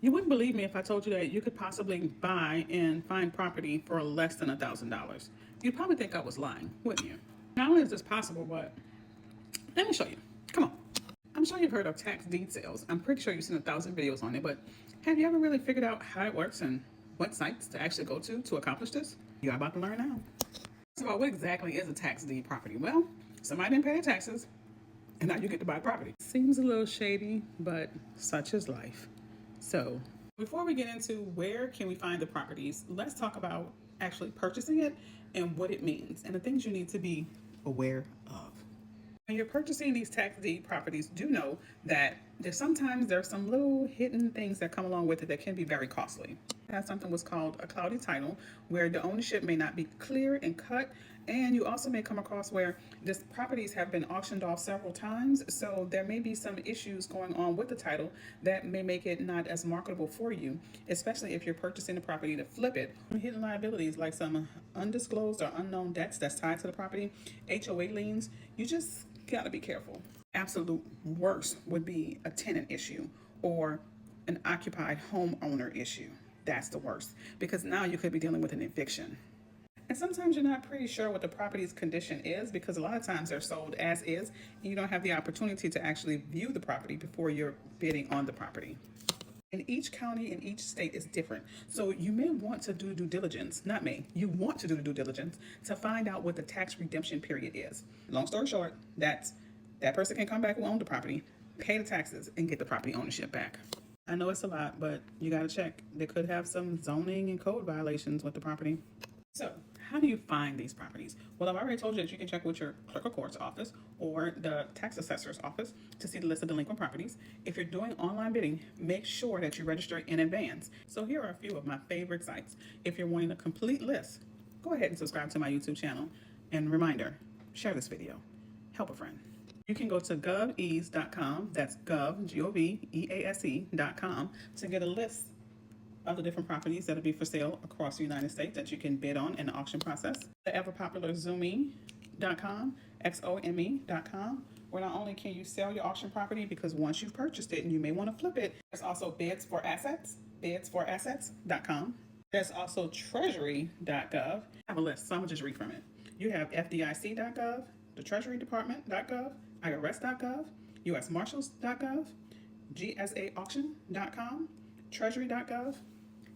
You wouldn't believe me if I told you that you could possibly buy and find property for less than $1,000. You'd probably think I was lying, wouldn't you? Not only is this possible, but let me show you. Come on. I'm sure you've heard of tax deed sales. I'm pretty sure you've seen 1,000 videos on it, but have you ever really figured out how it works and what sites to actually go to accomplish this? You're about to learn now. First of all, what exactly is a tax deed property? Well, somebody didn't pay their taxes, and now you get to buy property. Seems a little shady, but such is life. So before we get into where can we find the properties, let's talk about actually purchasing it and what it means and the things you need to be aware of. When you're purchasing these tax deed properties, do know that there's some little hidden things that come along with it that can be very costly. It has something what's called a cloudy title, where the ownership may not be clear and cut, and you also may come across where these properties have been auctioned off several times, so there may be some issues going on with the title that may make it not as marketable for you, especially if you're purchasing the property to flip it. Hidden liabilities like some undisclosed or unknown debts that's tied to the property, HOA liens, you just gotta be careful. Absolute worst would be a tenant issue or an occupied homeowner issue. That's the worst, because now you could be dealing with an eviction. And sometimes you're not pretty sure what the property's condition is, because a lot of times they're sold as is, and you don't have the opportunity to actually view the property before you're bidding on the property. And each county and each state is different. So you may want to do due diligence, not me, you want to do the due diligence to find out what the tax redemption period is. Long story short, that person can come back who owned the property, pay the taxes, and get the property ownership back. I know it's a lot, but you gotta check. They could have some zoning and code violations with the property. So how do you find these properties? Well, I've already told you that you can check with your clerk of court's office or the tax assessor's office to see the list of delinquent properties. If you're doing online bidding, make sure that you register in advance. So here are a few of my favorite sites. If you're wanting a complete list, go ahead and subscribe to my YouTube channel. And reminder, share this video. Help a friend. You can go to govease.com, that's gov, G-O-V-E-A-S-E.com, to get a list of the different properties that will be for sale across the United States that you can bid on in the auction process. The ever popular Xome.com, Xome.com, where not only can you sell your auction property, because once you've purchased it and you may want to flip it, there's also bids4assets.com. There's also Treasury.gov. I have a list, so I'm gonna just read from it. You have FDIC.gov, the Treasury Department.gov, IRS.gov, US Marshals.gov, GSA Auctions.com, Treasury.gov,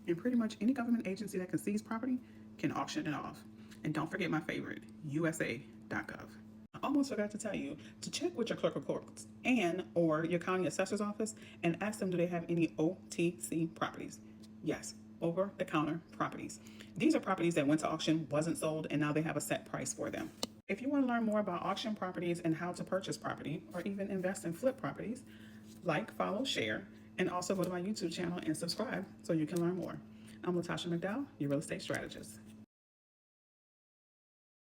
and pretty much any government agency that can seize property can auction it off. And don't forget my favorite, USA.gov. I almost forgot to tell you to check with your clerk of courts and or your county assessor's office and ask them, do they have any OTC properties? Yes, over-the-counter properties. These are properties that went to auction, wasn't sold, and now they have a set price for them. If you want to learn more about auction properties and how to purchase property or even invest in flip properties, like, follow, share, and also go to my YouTube channel and subscribe so you can learn more. I'm Latasha McDowell, your real estate strategist.